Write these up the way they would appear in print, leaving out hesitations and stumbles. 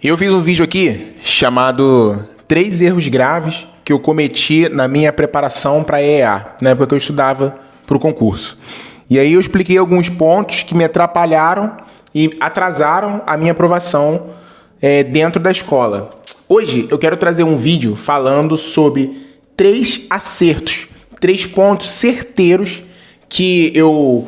Eu fiz um vídeo aqui chamado 3 erros graves que eu cometi na minha preparação para EEA, na época que eu estudava para o concurso. E aí eu expliquei alguns pontos que me atrapalharam e atrasaram a minha aprovação dentro da escola. Hoje eu quero trazer um vídeo falando sobre 3 acertos, 3 pontos certeiros que eu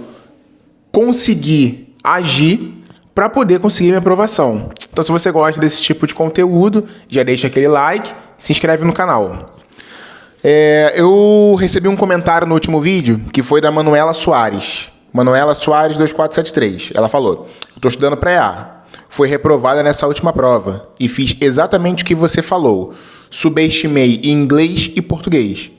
consegui agir para poder conseguir minha aprovação. Então, se você gosta desse tipo de conteúdo, já deixa aquele like e se inscreve no canal. Eu recebi um comentário no último vídeo que foi da Manuela Soares. Manuela Soares 2473. Ela falou: estou estudando para EA. Foi reprovada nessa última prova e fiz exatamente o que você falou. Subestimei inglês e português.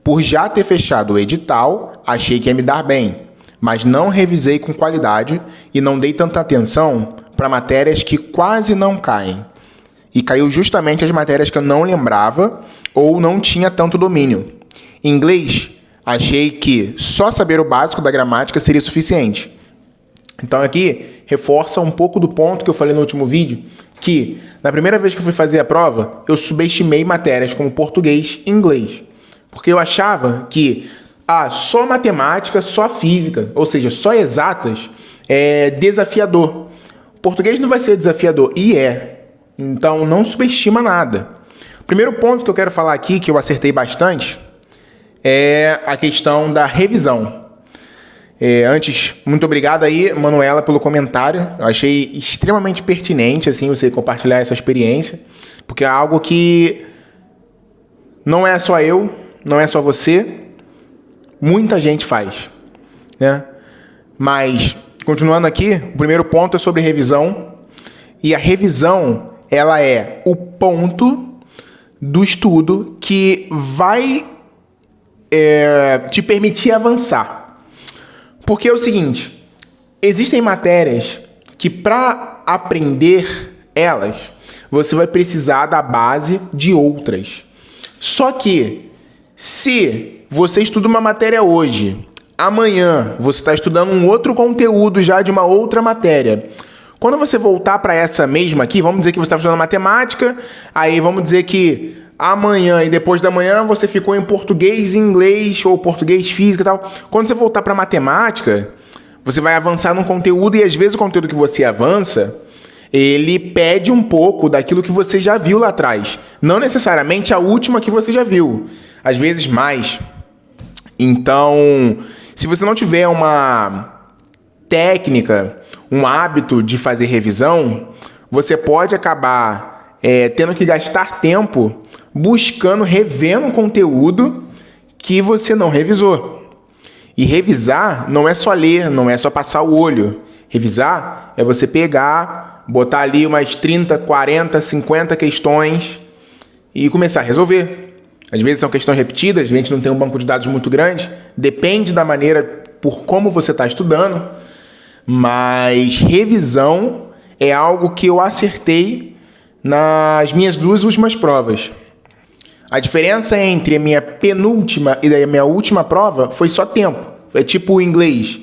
Por já ter fechado o edital, achei que ia me dar bem, mas não revisei com qualidade e não dei tanta atenção para matérias que quase não caem. E caiu justamente as matérias que eu não lembrava ou não tinha tanto domínio. Inglês, achei que só saber o básico da gramática seria suficiente. Então aqui reforça um pouco do ponto que eu falei no último vídeo, que na primeira vez que eu fui fazer a prova, eu subestimei matérias como português e inglês. Porque eu achava que só matemática, só física, ou seja, só exatas, é desafiador. Português não vai ser desafiador, e é. Então não subestima nada. O primeiro ponto que eu quero falar aqui, que eu acertei bastante, é a questão da revisão. Antes, muito obrigado aí, Manuela, pelo comentário. Eu achei extremamente pertinente assim, você compartilhar essa experiência, porque é algo que não é só eu, não é só você, muita gente faz, né? Mas, continuando aqui, o primeiro ponto é sobre revisão. E a revisão, ela é o ponto do estudo que vai te permitir avançar. Porque é o seguinte, existem matérias que para aprender elas, você vai precisar da base de outras. Só que, se você estuda uma matéria hoje, amanhã você está estudando um outro conteúdo já de uma outra matéria. Quando você voltar para essa mesma aqui, vamos dizer que você está estudando matemática, aí vamos dizer que amanhã e depois da manhã você ficou em português e inglês, ou português, física e tal. Quando você voltar para matemática, você vai avançar num conteúdo e às vezes o conteúdo que você avança, ele pede um pouco daquilo que você já viu lá atrás. Não necessariamente a última que você já viu. Às vezes mais. Então, se você não tiver uma técnica, um hábito de fazer revisão, você pode acabar tendo que gastar tempo buscando, revendo um conteúdo que você não revisou. E revisar não é só ler, não é só passar o olho. Revisar é você pegar, botar ali umas 30, 40, 50 questões e começar a resolver. Às vezes são questões repetidas, a gente não tem um banco de dados muito grande, depende da maneira por como você está estudando, mas revisão é algo que eu acertei nas minhas 2 últimas provas. A diferença entre a minha penúltima e a minha última prova foi só tempo. É tipo o inglês.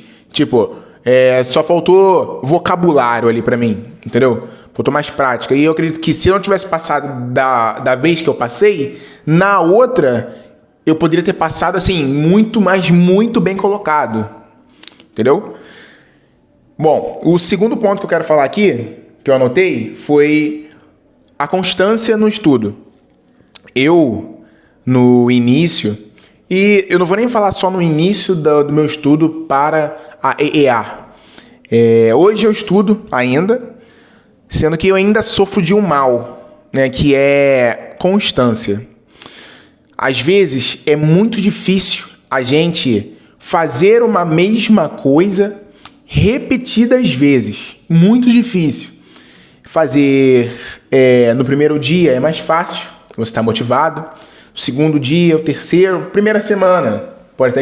Só faltou vocabulário ali pra mim, entendeu? Faltou mais prática. E eu acredito que se eu não tivesse passado da vez que eu passei, na outra eu poderia ter passado assim, muito bem colocado. Entendeu? Bom, o segundo ponto que eu quero falar aqui, que eu anotei, foi a constância no estudo. Eu, no início, e eu não vou nem falar só no início do meu estudo para a EEA. Hoje eu estudo ainda, sendo que eu ainda sofro de um mal, né, que é constância. Às vezes é muito difícil a gente fazer uma mesma coisa repetidas vezes. Muito difícil. Fazer no primeiro dia é mais fácil, você está motivado. O segundo dia, o terceiro, primeira semana, pode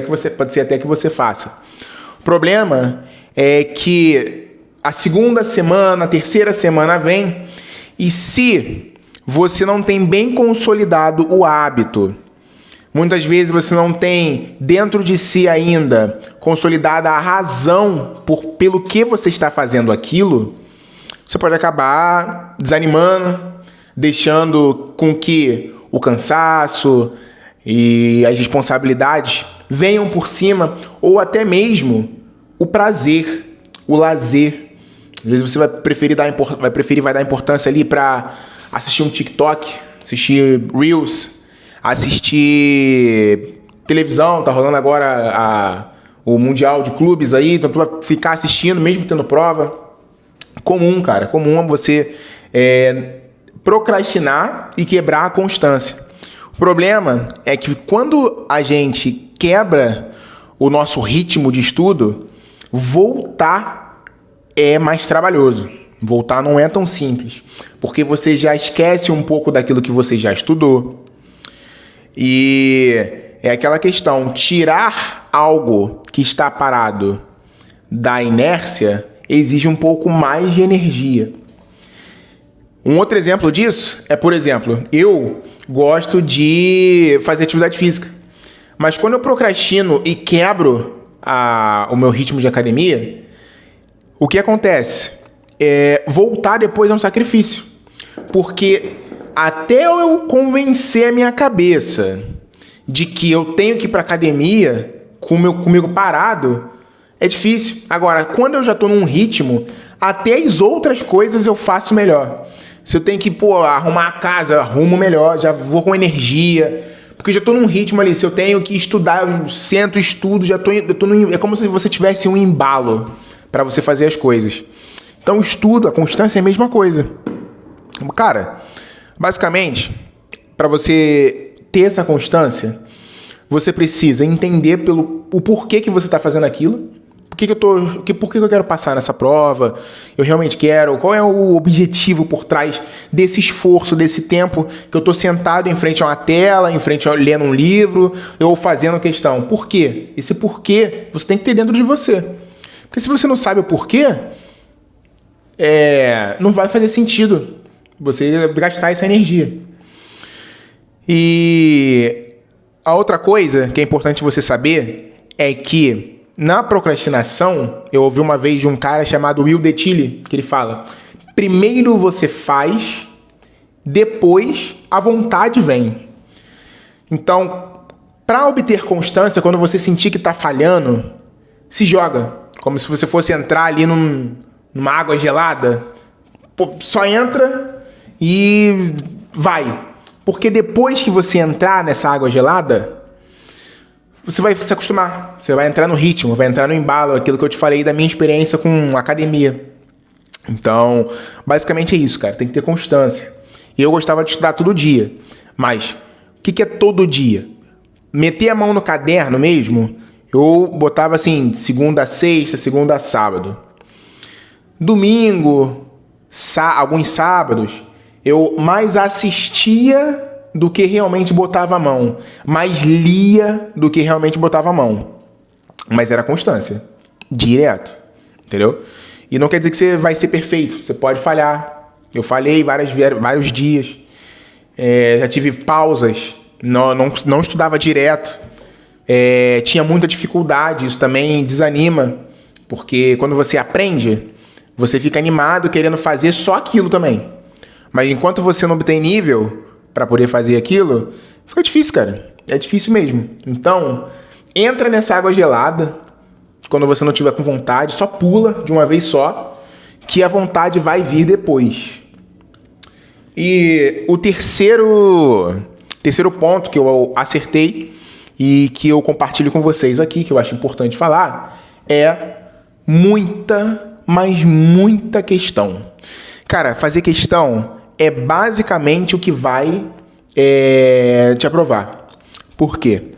ser até que você faça. O problema é que a segunda semana, a terceira semana vem, e se você não tem bem consolidado o hábito, muitas vezes você não tem dentro de si ainda consolidada a razão pelo que você está fazendo aquilo, você pode acabar desanimando, deixando com que o cansaço e as responsabilidades venham por cima, ou até mesmo o prazer, o lazer. Às vezes você vai vai dar importância ali para assistir um TikTok, assistir Reels, assistir televisão, tá rolando agora o Mundial de Clubes aí, então tu vai ficar assistindo mesmo tendo prova. Comum, cara, comum você procrastinar e quebrar a constância. O problema é que quando a gente quebra o nosso ritmo de estudo, voltar é mais trabalhoso. Voltar não é tão simples, porque você já esquece um pouco daquilo que você já estudou. E é aquela questão, tirar algo que está parado da inércia exige um pouco mais de energia. Um outro exemplo disso é, por exemplo, eu gosto de fazer atividade física, mas quando eu procrastino e quebro o meu ritmo de academia, o que acontece? Voltar depois é um sacrifício, porque até eu convencer a minha cabeça de que eu tenho que ir para academia comigo parado, é difícil. Agora, quando eu já estou num ritmo, até as outras coisas eu faço melhor. Se eu tenho que arrumar a casa, eu arrumo melhor, já vou com energia, porque já estou num ritmo ali. Se eu tenho que estudar, eu sento, estudo, é como se você tivesse um embalo para você fazer as coisas. Então, o estudo, a constância é a mesma coisa. Cara, basicamente, para você ter essa constância, você precisa entender o porquê que você está fazendo aquilo. Por que eu quero passar nessa prova? Eu realmente quero? Qual é o objetivo por trás desse esforço, desse tempo que eu estou sentado em frente a uma tela, lendo um livro, ou fazendo questão? Por quê? Esse porquê você tem que ter dentro de você. Porque se você não sabe o porquê, não vai fazer sentido você gastar essa energia. E a outra coisa que é importante você saber é que na procrastinação, eu ouvi uma vez de um cara chamado Will Detilly, que ele fala: primeiro você faz, depois a vontade vem. Então, para obter constância, quando você sentir que está falhando, se joga. Como se você fosse entrar ali numa água gelada. Só entra e vai. Porque depois que você entrar nessa água gelada, você vai se acostumar, você vai entrar no ritmo, vai entrar no embalo, aquilo que eu te falei da minha experiência com academia. Então, basicamente é isso, cara, tem que ter constância. E eu gostava de estudar todo dia, mas o que é todo dia? Meter a mão no caderno mesmo, eu botava assim, segunda a sexta, segunda a sábado. Domingo, alguns sábados, eu mais assistia do que realmente botava a mão, mais lia do que realmente botava a mão. Mas era constância, direto, entendeu? E não quer dizer que você vai ser perfeito, você pode falhar. Eu falhei vários dias, já tive pausas, não estudava direto, tinha muita dificuldade, isso também desanima, porque quando você aprende, você fica animado querendo fazer só aquilo também. Mas enquanto você não obtém nível para poder fazer aquilo, fica difícil, cara. É difícil mesmo. Então, entra nessa água gelada, quando você não tiver com vontade, só pula de uma vez só, que a vontade vai vir depois. E o terceiro ponto que eu acertei e que eu compartilho com vocês aqui, que eu acho importante falar, é muita, mas muita questão. Cara, fazer questão é basicamente o que vai te aprovar. Por quê?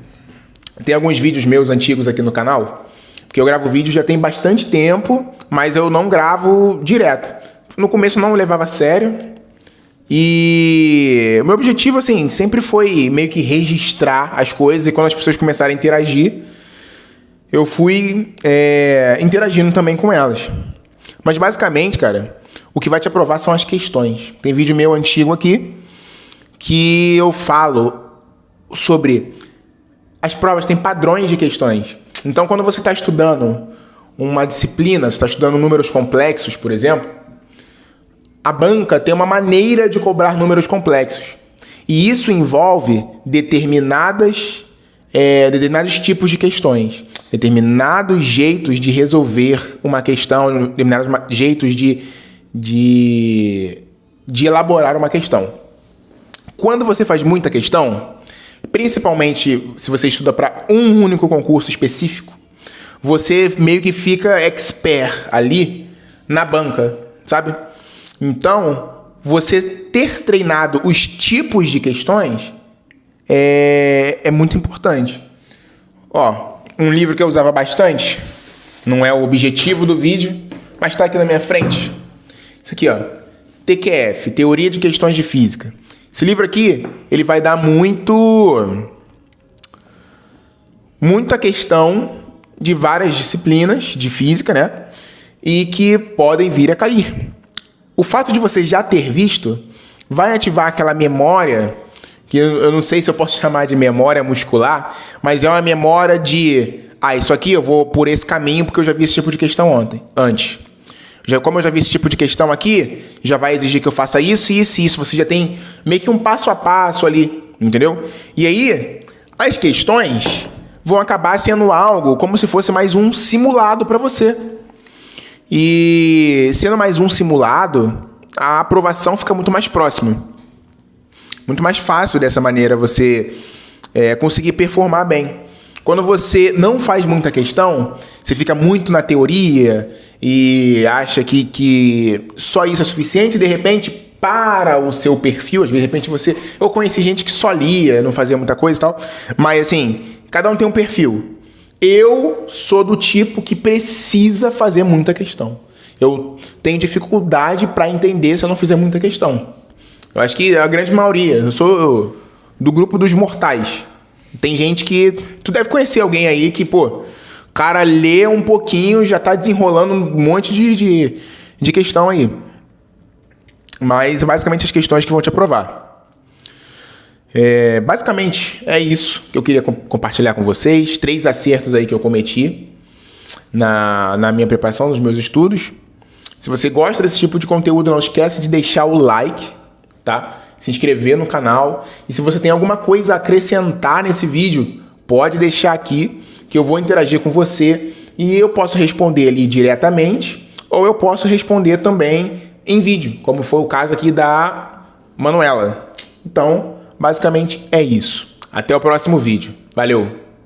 Tem alguns vídeos meus antigos aqui no canal, porque eu gravo vídeo já tem bastante tempo, mas eu não gravo direto. No começo eu não levava a sério. E o meu objetivo, assim, sempre foi meio que registrar as coisas, e quando as pessoas começaram a interagir, eu fui interagindo também com elas. Mas basicamente, cara, o que vai te aprovar são as questões. Tem vídeo meu antigo aqui que eu falo sobre as provas, tem padrões de questões. Então, quando você está estudando uma disciplina, você está estudando números complexos, por exemplo, a banca tem uma maneira de cobrar números complexos. E isso envolve determinados tipos de questões, determinados jeitos de resolver uma questão, determinados jeitos de elaborar uma questão. Quando você faz muita questão, principalmente se você estuda para um único concurso específico, você meio que fica expert ali na banca, sabe? Então, você ter treinado os tipos de questões é muito importante. Ó, um livro que eu usava bastante, não é o objetivo do vídeo, mas está aqui na minha frente. Isso aqui, ó, TQF, Teoria de Questões de Física. Esse livro aqui, ele vai dar muita questão de várias disciplinas de física, né? E que podem vir a cair. O fato de você já ter visto vai ativar aquela memória, que eu não sei se eu posso chamar de memória muscular, mas é uma memória de, isso aqui eu vou por esse caminho porque eu já vi esse tipo de questão antes. Como eu já vi esse tipo de questão aqui, já vai exigir que eu faça isso, isso e isso. Você já tem meio que um passo a passo ali, entendeu? E aí, as questões vão acabar sendo algo como se fosse mais um simulado para você. E sendo mais um simulado, a aprovação fica muito mais próxima. Muito mais fácil dessa maneira você conseguir performar bem. Quando você não faz muita questão, você fica muito na teoria e acha que só isso é suficiente, e de repente, para o seu perfil, de repente eu conheci gente que só lia, não fazia muita coisa e tal, mas assim, cada um tem um perfil. Eu sou do tipo que precisa fazer muita questão. Eu tenho dificuldade para entender se eu não fizer muita questão. Eu acho que a grande maioria, eu sou do grupo dos mortais. Tem gente que... Tu deve conhecer alguém aí que, o cara lê um pouquinho, já tá desenrolando um monte de questão aí. Mas, basicamente, as questões que vão te aprovar. Basicamente, é isso que eu queria compartilhar com vocês. 3 acertos aí que eu cometi na minha preparação, nos meus estudos. Se você gosta desse tipo de conteúdo, não esquece de deixar o like, tá? Se inscrever no canal. E se você tem alguma coisa a acrescentar nesse vídeo, pode deixar aqui que eu vou interagir com você e eu posso responder ali diretamente ou eu posso responder também em vídeo, como foi o caso aqui da Manuela. Então, basicamente é isso. Até o próximo vídeo. Valeu!